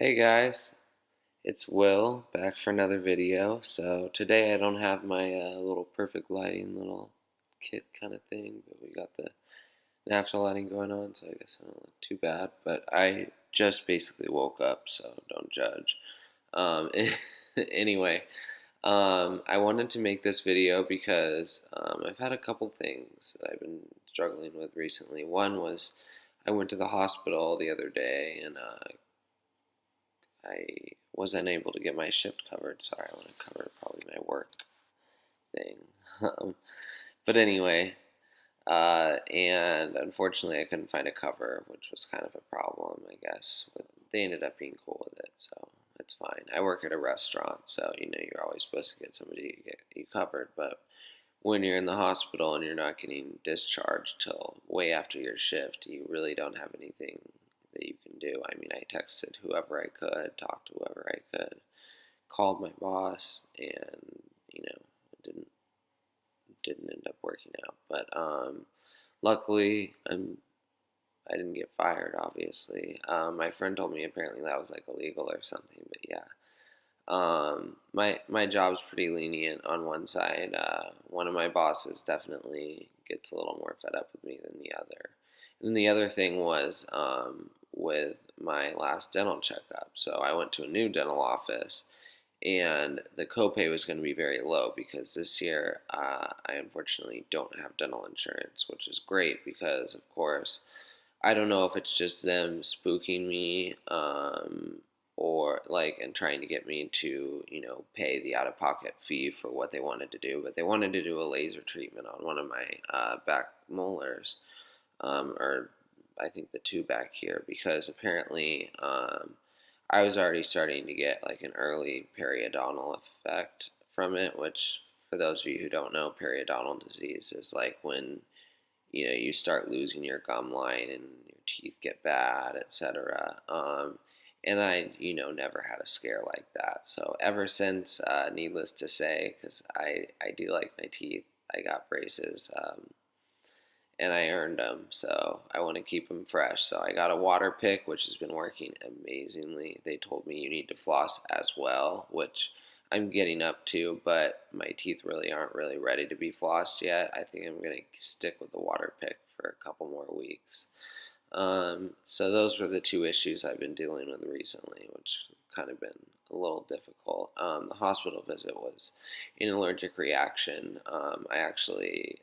Hey guys, it's Will back for another video. So today I don't have my little perfect lighting little kit kind of thing, but we got the natural lighting going on, so I guess I don't look too bad. But I just basically woke up, so don't judge. Um, anyway, I wanted to make this video because I've had a couple things that I've been struggling with recently. One was I went to the hospital the other day and I was unable to get my shift covered. Sorry, I want to cover probably my work thing. Um, but anyway, and unfortunately, I couldn't find a cover, which was kind of a problem, I guess. They ended up being cool with it, so it's fine. I work at a restaurant, so you're always supposed to get somebody to get you covered. But when you're in the hospital and you're not getting discharged till way after your shift, you really don't have anything that you can do. I mean, I texted whoever I could, talked to whoever I could, called my boss, and it didn't end up working out. But luckily, I didn't get fired. Obviously, my friend told me apparently that was like illegal or something. But yeah, my job's pretty lenient on one side. One of my bosses definitely gets a little more fed up with me than the other. And the other thing was with my last dental checkup. So I went to a new dental office, and the copay was going to be very low because this year I unfortunately don't have dental insurance, which is great because, of course, I don't know if it's just them spooking me, or like and trying to get me to pay the out of pocket fee for what they wanted to do, but they wanted to do a laser treatment on one of my back molars, or I think the two back here, because apparently I was already starting to get like an early periodontal effect from it, which, for those of you who don't know, periodontal disease is like when you start losing your gum line and your teeth get bad, etc. And I never had a scare like that. So ever since, needless to say, because I do like my teeth, I got braces, and I earned them, so I want to keep them fresh. So I got a water pick, which has been working amazingly. They told me you need to floss as well, which I'm getting up to, but my teeth really aren't really ready to be flossed yet. I think I'm going to stick with the water pick for a couple more weeks. So those were the two issues I've been dealing with recently, which have kind of been a little difficult. The hospital visit was an allergic reaction. I actually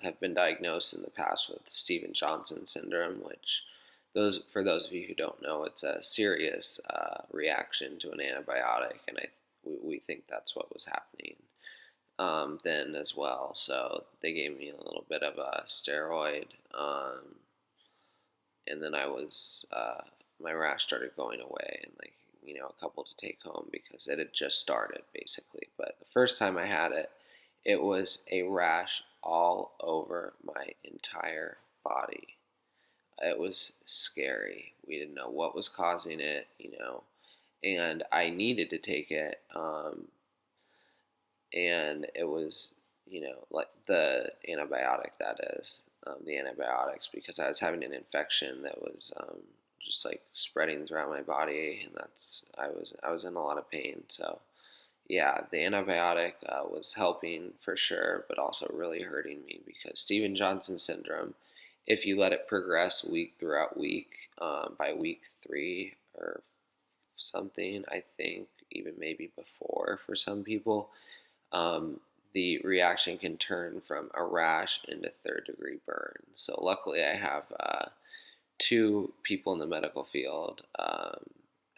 have been diagnosed in the past with Stevens-Johnson syndrome, which for those of you who don't know, it's a serious reaction to an antibiotic, and we think that's what was happening then as well. So they gave me a little bit of a steroid. And then my rash started going away, and like a couple to take home because it had just started basically. But the first time I had it, it was a rash all over my entire body. It was scary. We didn't know what was causing it, and I needed to take it, and it was like the antibiotic, that is, the antibiotics, because I was having an infection that was just like spreading throughout my body, and I was in a lot of pain. So yeah, the antibiotic was helping for sure, but also really hurting me because Stevens-Johnson syndrome, if you let it progress week throughout week, by week 3 or something, I think even maybe before for some people, the reaction can turn from a rash into third-degree burn. So luckily, I have two people in the medical field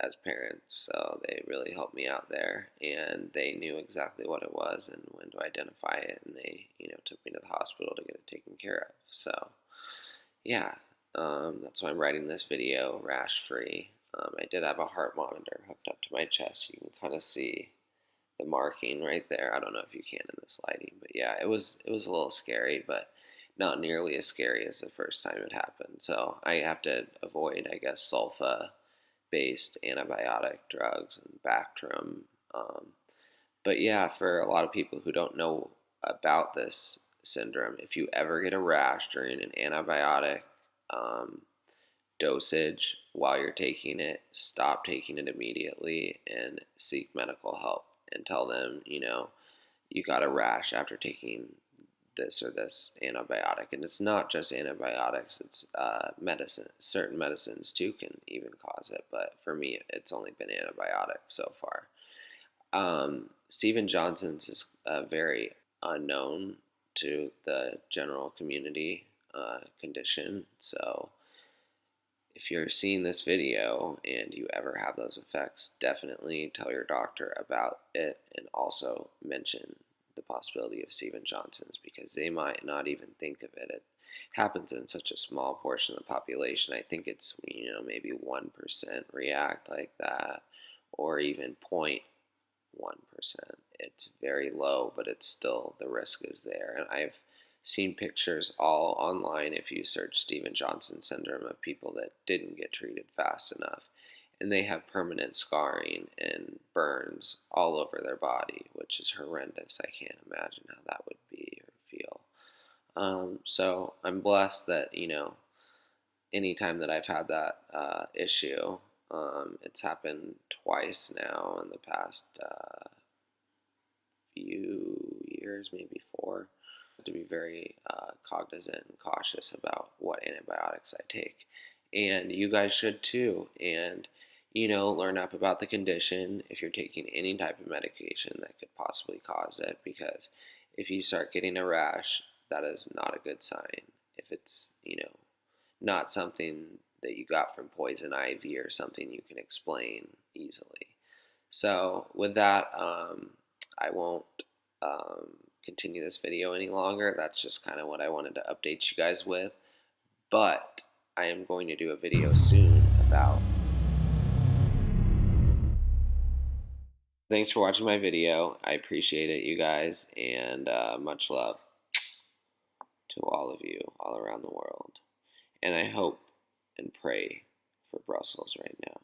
as parents, so they really helped me out there, and they knew exactly what it was and when to identify it, and they took me to the hospital to get it taken care of. So yeah, that's why I'm writing this video, rash free. I did have a heart monitor hooked up to my chest. You can kind of see the marking right there. I don't know if you can in this lighting, but yeah, it was a little scary, but not nearly as scary as the first time it happened. So I have to avoid, I guess, sulfa-based antibiotic drugs and Bactrim. But yeah, for a lot of people who don't know about this syndrome, if you ever get a rash during an antibiotic um, dosage, while you're taking it, stop taking it immediately and seek medical help and tell them, you got a rash after taking this or this antibiotic. And it's not just antibiotics, it's medicine. Certain medicines too can even cause it, but for me, it's only been antibiotics so far. Steven Johnson's is very unknown to the general community condition. So if you're seeing this video and you ever have those effects, definitely tell your doctor about it and also mention the possibility of Steven Johnson's, because they might not even think of it. It happens in such a small portion of the population. I think it's, maybe 1% react like that, or even 0.1%. It's very low, but it's still, the risk is there. And I've seen pictures all online, if you search Steven Johnson syndrome, of people that didn't get treated fast enough. And they have permanent scarring and burns all over their body, which is horrendous. I can't imagine how that would be or feel. So I'm blessed that, anytime that I've had that issue, it's happened twice now in the past few years, maybe 4. To be very cognizant and cautious about what antibiotics I take. And you guys should too. And, learn up about the condition if you're taking any type of medication that could possibly cause it. Because if you start getting a rash, that is not a good sign. If it's, not something that you got from poison ivy or something you can explain easily. So with that, I won't continue this video any longer. That's just kind of what I wanted to update you guys with. But I am going to do a video soon about... Thanks for watching my video. I appreciate it, you guys, and much love to all of you all around the world. And I hope and pray for Brussels right now.